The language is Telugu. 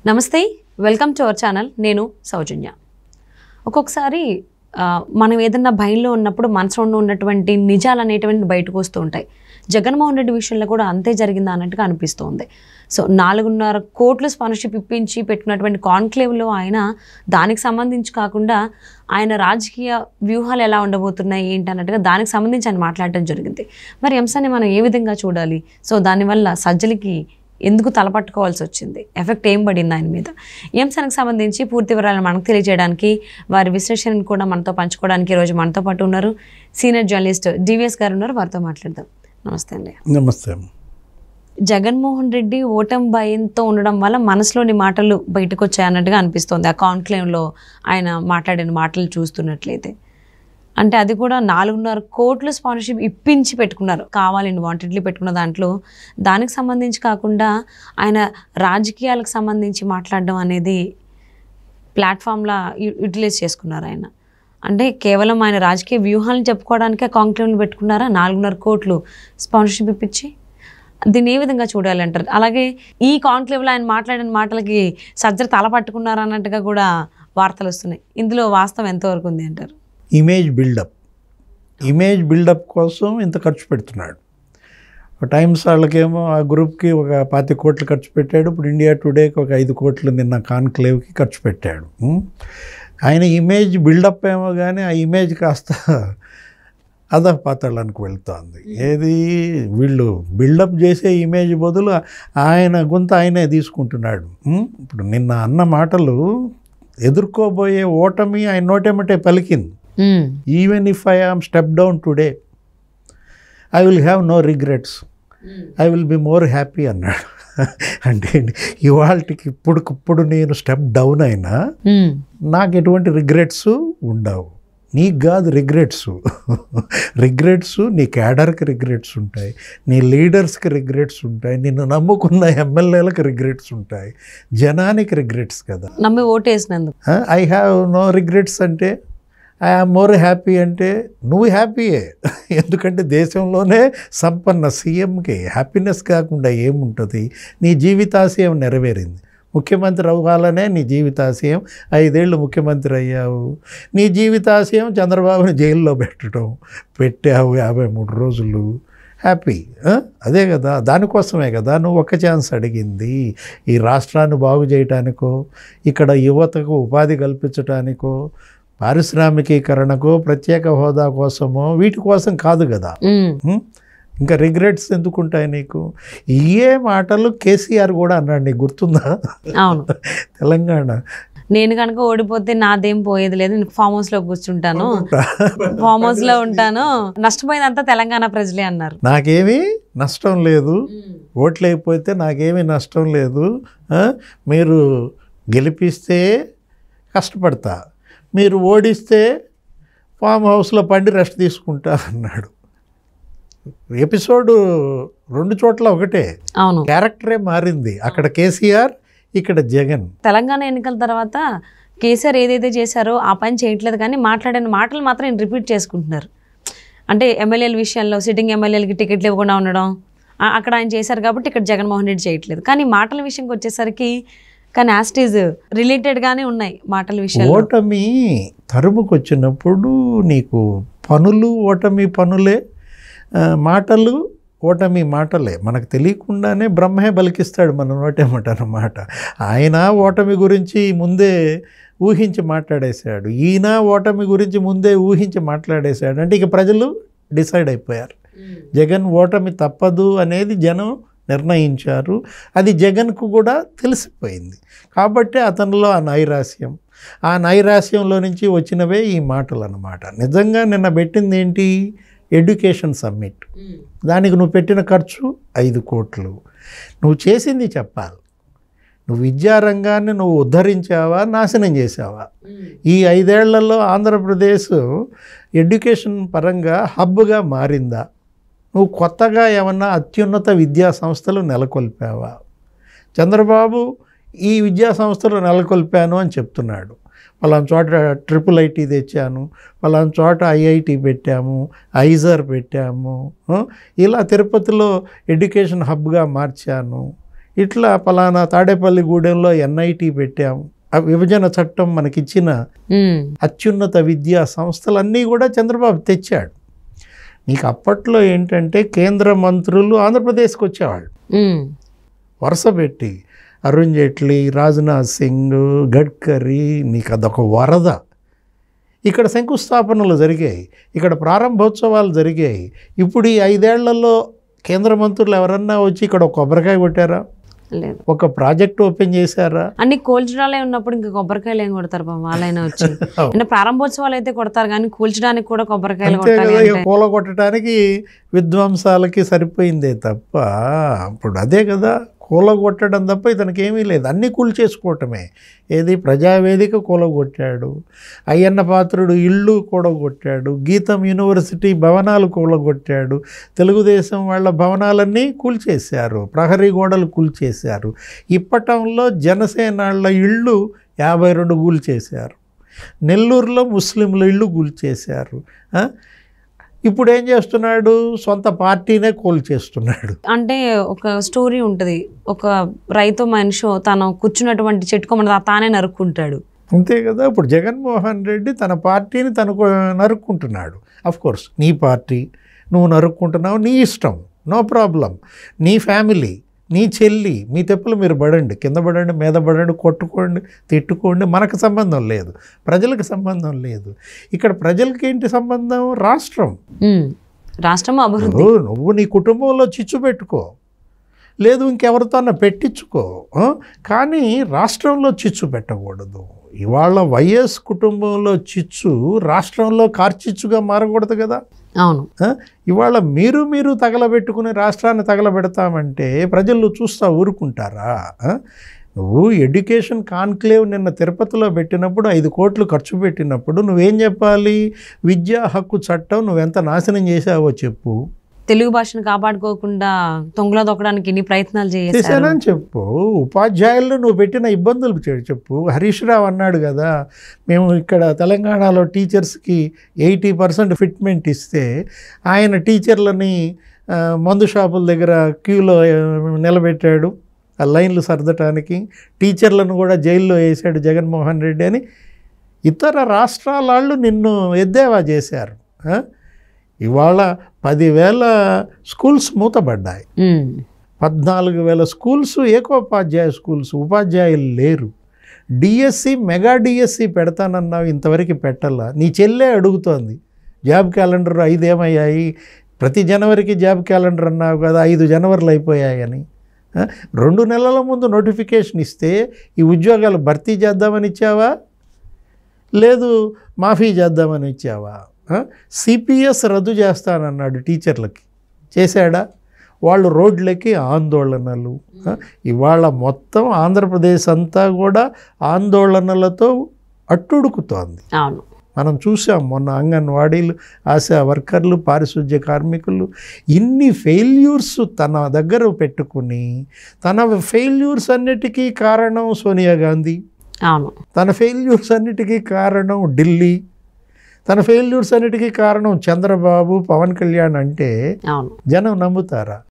నమస్తే, వెల్కమ్ టు అవర్ ఛానల్. నేను సౌజన్య. ఒక్కొక్కసారి మనం ఏదన్నా భయంలో ఉన్నప్పుడు మనసులో ఉన్నటువంటి నిజాలు అనేటువంటి బయటకు వస్తూ ఉంటాయి. జగన్మోహన్ రెడ్డి విషయంలో కూడా అంతే జరిగిందా అన్నట్టుగా అనిపిస్తుంది. సో 4.5 కోట్ల స్పాన్సర్షిప్ ఇప్పించి పెట్టినటువంటి కాన్క్లేవ్లో ఆయన దానికి సంబంధించి కాకుండా ఆయన రాజకీయ వ్యూహాలు ఎలా ఉండబోతున్నాయి ఏంటి అన్నట్టుగా దానికి సంబంధించి ఆయన మాట్లాడటం జరిగింది. మరి అంశాన్ని మనం ఏ విధంగా చూడాలి? సో దానివల్ల సజ్జలకి ఎందుకు తలపట్టుకోవాల్సి వచ్చింది, ఎఫెక్ట్ ఏం పడింది ఆయన మీద, ఈ అంశానికి సంబంధించి పూర్తి వివరాలను మనకు తెలియజేయడానికి, వారి విశ్లేషణను కూడా మనతో పంచుకోవడానికి ఈరోజు మనతో పాటు ఉన్నారు సీనియర్ జర్నలిస్ట్ డివిఎస్ గారు ఉన్నారు. వారితో మాట్లాడదాం. నమస్తే అండి. నమస్తే. జగన్మోహన్ రెడ్డి ఓటమి భయంతో ఉండడం వల్ల మనసులోని మాటలు బయటకు వచ్చాయన్నట్టుగా అనిపిస్తోంది. ఆ కాన్క్లేవ్లో ఆయన మాట్లాడిన మాటలు చూస్తున్నట్లయితే, అంటే అది కూడా 4.5 కోట్ల స్పాన్సర్షిప్ ఇప్పించి పెట్టుకున్నారు, కావాలని వాంటెడ్లీ పెట్టుకున్న దాంట్లో. దానికి సంబంధించి కాకుండా ఆయన రాజకీయాలకు సంబంధించి మాట్లాడడం అనేది ప్లాట్ఫామ్లా యూటిలైజ్ చేసుకున్నారు ఆయన. అంటే కేవలం ఆయన రాజకీయ వ్యూహాలను చెప్పుకోవడానికే కాన్క్లేవ్ని పెట్టుకున్నారా 4.5 కోట్లు స్పాన్సర్షిప్ ఇప్పించి? దీన్ని ఏ విధంగా చూడాలంటారు? అలాగే ఈ కాన్క్లేవ్లో ఆయన మాట్లాడిన మాటలకి సజ్జలు తల పట్టుకున్నారు అన్నట్టుగా కూడా వార్తలు వస్తున్నాయి. ఇందులో వాస్తవం ఎంతవరకు ఉంది అంటారు? ఇమేజ్ బిల్డప్ కోసం ఇంత ఖర్చు పెడుతున్నాడు. టైమ్స్ వాళ్ళకేమో ఆ గ్రూప్కి ఒక 25 కోట్లు ఖర్చు పెట్టాడు. ఇప్పుడు ఇండియా టుడేకి ఒక 5 కోట్లు నిన్న కాన్క్లేవ్కి ఖర్చు పెట్టాడు. ఆయన ఇమేజ్ బిల్డప్ ఏమో కానీ ఆ ఇమేజ్ కాస్త అధపాతాళానికి వెళ్తోంది. ఏది వీళ్ళు బిల్డప్ చేసే ఇమేజ్ బదులు ఆయన గొంత ఆయనే తీసుకుంటున్నాడు. ఇప్పుడు నిన్న అన్న మాటలు ఎదుర్కోబోయే ఓటమి ఆయన నోటేమటే పలికింది. Even if I am step down today I will have no regrets, I will be more happy అన్నాడు. అంటే ఇవాళకి ఇప్పుడు నేను స్టెప్ డౌన్ అయినా నాకు ఎటువంటి రిగ్రెట్స్ ఉండవు. నీకు కాదు రిగ్రెట్స్ నీ క్యాడర్కి రిగ్రెట్స్ ఉంటాయి, నీ లీడర్స్కి రిగ్రెట్స్ ఉంటాయి, నిన్ను నమ్ముకున్న ఎమ్మెల్యేలకు రిగ్రెట్స్ ఉంటాయి, జనానికి రిగ్రెట్స్ కదా. నమ్మి ఓటేసినందుకు ఐ హ్యావ్ నో రిగ్రెట్స్ అంటే ఐ ఆమ్ మోర్ హ్యాపీ అంటే నువ్వు హ్యాపీయే. ఎందుకంటే దేశంలోనే సంపన్న సీఎంకి హ్యాపీనెస్ కాకుండా ఏముంటుంది? నీ జీవితాశయం నెరవేరింది. ముఖ్యమంత్రి అవ్వాలనే నీ జీవితాశయం. 5 ఏళ్ళు ముఖ్యమంత్రి అయ్యావు. నీ జీవితాశయం చంద్రబాబుని జైల్లో పెట్టావు 53 రోజులు. హ్యాపీ. అదే కదా, దానికోసమే కదా నువ్వు ఒక్క ఛాన్స్ అడిగింది. ఈ రాష్ట్రాన్ని బాగు చేయటానికో, ఇక్కడ యువతకు ఉపాధి కల్పించటానికో, పారిశ్రామికీకరణకో, ప్రత్యేక హోదా కోసమో, వీటి కోసం కాదు కదా. ఇంకా రిగ్రెట్స్ ఎందుకుంటాయి నీకు? ఏ మాటలు కేసీఆర్ కూడా అన్నాడు, నీకు గుర్తుందా? అవును. తెలంగాణ నేను కనుక ఓడిపోతే నాదేం పోయేది లేదు, నేను ఫామ్ హౌస్లో కూర్చుంటాను, ఫామ్ హౌస్లో ఉంటాను, నష్టపోయేదంతా తెలంగాణ ప్రజలే అన్నారు. నాకేమీ నష్టం లేదు, ఓట్లేకపోతే నాకేమీ నష్టం లేదు, మీరు గెలిపిస్తే కష్టపడతా, మీరు ఓడిస్తే ఫామ్ హౌస్లో పండి రెస్ట్ తీసుకుంటా అన్నాడు. ఎపిసోడ్ 2 చోట్ల ఒకటే. అవును, క్యారెక్టరే మారింది. అక్కడ కేసీఆర్, ఇక్కడ జగన్. తెలంగాణ ఎన్నికల తర్వాత కేసీఆర్ ఏదైతే చేశారో ఆ పని చేయట్లేదు, కానీ మాట్లాడిన మాటలు మాత్రం రిపీట్ చేసుకుంటున్నారు. అంటే ఎమ్మెల్యేల విషయంలో సిట్టింగ్ ఎమ్మెల్యేలకి టికెట్లు ఇవ్వకుండా ఉండడం అక్కడ ఆయన చేశారు కాబట్టి ఇక్కడ జగన్మోహన్ రెడ్డి చేయట్లేదు. కానీ మాటల విషయంకి వచ్చేసరికి కానీ యాస్టీజ్ రిలేటెడ్గానే ఉన్నాయి మాటల విషయం. ఓటమి తరుముకు వచ్చినప్పుడు నీకు పనులు ఓటమి పనులే, మాటలు ఓటమి మాటలే. మనకు తెలియకుండానే బ్రహ్మే బలికిస్తాడు మన నోటేమట అన్నమాట. ఆయన ఓటమి గురించి ముందే ఊహించి మాట్లాడేశాడు, ఈయన ఓటమి గురించి ముందే ఊహించి మాట్లాడేశాడు. అంటే ఇక ప్రజలు డిసైడ్ అయిపోయారు, జగన్ ఓటమి తప్పదు అనేది జనం నిర్ణయించారు. అది జగన్కు కూడా తెలిసిపోయింది. కాబట్టి అతనిలో ఆ నైరాస్యంలో నుంచి వచ్చినవే ఈ మాటలు అన్నమాట. నిజంగా నిన్న పెట్టింది ఏంటి? Education summit. దానికి నువ్వు పెట్టిన ఖర్చు 5 కోట్లు. నువ్వు చేసింది చెప్పాలి. నువ్వు విద్యారంగాన్ని నువ్వు ఉద్ధరించావా, నాశనం చేసావా? ఈ 5 ఏళ్లలో ఆంధ్రప్రదేశ్ ఎడ్యుకేషన్ పరంగా హబ్గా మారిందా? నువ్వు కొత్తగా ఏమన్నా అత్యున్నత విద్యా సంస్థలు నెలకొల్పావా? చంద్రబాబు ఈ విద్యా సంస్థలు నెలకొల్పాను అని చెప్తున్నాడు. పలానా చోట IIIT తెచ్చాను, పలానా చోట IIT పెట్టాము, ఐజర్ పెట్టాము, ఇలా తిరుపతిలో ఎడ్యుకేషన్ హబ్గా మార్చాను, ఇట్లా పలానా తాడేపల్లిగూడెంలో ఎన్ఐటి పెట్టాం, ఆ విభజన చట్టం మనకిచ్చిన అత్యున్నత విద్యా సంస్థలన్నీ కూడా చంద్రబాబు తెచ్చాడు. నీకు అప్పట్లో ఏంటంటే కేంద్ర మంత్రులు ఆంధ్రప్రదేశ్కి వచ్చేవాళ్ళు వరుస పెట్టి, అరుణ్ జైట్లీ, రాజ్నాథ్ సింగ్, గడ్కరీ, నీకు అదొక వరద. ఇక్కడ శంకుస్థాపనలు జరిగాయి, ఇక్కడ ప్రారంభోత్సవాలు జరిగాయి. ఇప్పుడు ఈ 5 ఏళ్లలో కేంద్ర మంత్రులు ఎవరన్నా వచ్చి ఇక్కడ ఒక కొబ్బరికాయ కొట్టారా? లేదు. ఒక ప్రాజెక్ట్ ఓపెన్ చేశారా? అన్ని కూల్చడాలే ఉన్నప్పుడు ఇంకా కొబ్బరికాయలు ఏం కొడతారు పాపం వాళ్ళైనా వచ్చి. అంటే ప్రారంభోత్సవాలు అయితే కొడతారు కానీ కూల్చడానికి కూడా కొబ్బరికాయలు కొట్టాలి. పూల కొట్టడానికి విధ్వంసాలకి సరిపోయిందే తప్ప, ఇప్పుడు అదే కదా కూలగొట్టడం తప్ప ఇతనికి ఏమీ లేదు, అన్నీ కూల్చేసుకోవటమే. ఏది ప్రజావేదిక కూలగొట్టాడు, అయ్యన్న పాత్రుడు ఇళ్ళు కూలగొట్టాడు, గీతం యూనివర్సిటీ భవనాలు కూలగొట్టాడు, తెలుగుదేశం వాళ్ళ భవనాలన్నీ కూల్చేశారు, ప్రహరీ గోడలు కూల్చేశారు. ఇప్పటంలో జనసేనాళ్ళ ఇళ్ళు 52 కూల్చేశారు, నెల్లూరులో ముస్లింల ఇళ్ళు కూల్చేశారు. ఇప్పుడు ఏం చేస్తున్నాడు? సొంత పార్టీనే కూల్చేస్తున్నాడు. అంటే ఒక స్టోరీ ఉంటుంది, ఒక రైతు మనిషి తను కూర్చున్నటువంటి చెట్టుకోమని తానే నరుక్కుంటాడు. అంతే కదా. ఇప్పుడు జగన్మోహన్ రెడ్డి తన పార్టీని తను నరుక్కుంటున్నాడు. కోర్స్ నీ పార్టీ నువ్వు నరుక్కుంటున్నావు, నీ ఇష్టం, నో ప్రాబ్లం. నీ ఫ్యామిలీ, నీ చెల్లి, మీ తెప్పులు మీరు పడండి, కింద పడండి, మీద పడండి, కొట్టుకోండి, తిట్టుకోండి, మనకు సంబంధం లేదు, ప్రజలకు సంబంధం లేదు. ఇక్కడ ప్రజలకి ఏంటి సంబంధం? రాష్ట్రం, రాష్ట్రం అభివృద్ధి. నువ్వు నీ కుటుంబంలో చిచ్చు పెట్టుకో, లేదు ఇంకెవరితో పెట్టించుకో, కానీ రాష్ట్రంలో చిచ్చు పెట్టకూడదు. ఇవాళ వైఎస్ కుటుంబంలో చిచ్చు రాష్ట్రంలో కార్చిచ్చుగా మారకూడదు కదా. అవును. ఇవాళ మీరు తగలబెట్టుకుని రాష్ట్రాన్ని తగలబెడతామంటే ప్రజలు చూస్తా ఊరుకుంటారా? నువ్వు ఎడ్యుకేషన్ కాన్క్లేవ్ నిన్న తిరుపతిలో పెట్టినప్పుడు 5 కోట్లు ఖర్చు పెట్టినప్పుడు నువ్వేం చెప్పాలి? విద్యా హక్కు చట్టం నువ్వెంత నాశనం చేసావో చెప్పు. తెలుగు భాషను కాపాడుకోకుండా తొంగలో దొక్కడానికి ఎన్ని ప్రయత్నాలు చేశానని చెప్పు. ఉపాధ్యాయులను నువ్వు పెట్టిన ఇబ్బందులు చెప్పు. హరీష్ రావు అన్నాడు కదా, మేము ఇక్కడ తెలంగాణలో టీచర్స్కి 80% ఫిట్మెంట్ ఇస్తే ఆయన టీచర్లని మందు షాపుల దగ్గర క్యూలో నిలబెట్టాడు ఆ లైన్లు సర్దటానికి, టీచర్లను కూడా జైల్లో వేసాడు జగన్మోహన్ రెడ్డి అని ఇతర రాష్ట్రాల వాళ్ళు నిన్ను ఎద్దేవా చేశారు. ఇవాళ 10,000 స్కూల్స్ మూతబడ్డాయి, 14,000 స్కూల్స్ ఏకోపాధ్యాయ స్కూల్స్, ఉపాధ్యాయులు లేరు. డిఎస్సి, మెగా డిఎస్సి పెడతానన్నావు, ఇంతవరకు పెట్టాలా? నీ చెల్లె అడుగుతోంది జాబ్ క్యాలెండర్ 5 ఏమయ్యాయి, ప్రతి జనవరికి జాబ్ క్యాలెండర్ అన్నావు కదా, 5 జనవరిలు అయిపోయాయని. 2 నెలల ముందు నోటిఫికేషన్ ఇస్తే ఈ ఉద్యోగాలు భర్తీ చేద్దామని ఇచ్చావా, లేదు మాఫీ చేద్దామని ఇచ్చావా? సిపిఎస్ రద్దు చేస్తానన్నాడు టీచర్లకి, చేశాడా? వాళ్ళు రోడ్లకి ఆందోళనలు. ఇవాళ మొత్తం ఆంధ్రప్రదేశ్ అంతా కూడా ఆందోళనలతో అట్టుడుకుతోంది. మనం చూసాం మొన్న అంగన్వాడీలు, ఆశా వర్కర్లు, పారిశుద్ధ్య కార్మికులు ఇన్ని ఫెయిల్యూర్స్ తన దగ్గర పెట్టుకుని, తన ఫెయిల్యూర్స్ అన్నిటికీ కారణం సోనియా గాంధీ, తన ఫెయిల్యూర్స్ అన్నిటికీ కారణం ఢిల్లీ, తన ఫెయిల్యూర్స్ అన్నిటికీ కారణం చంద్రబాబు, పవన్ కళ్యాణ్ అంటే జనం నమ్ముతారా?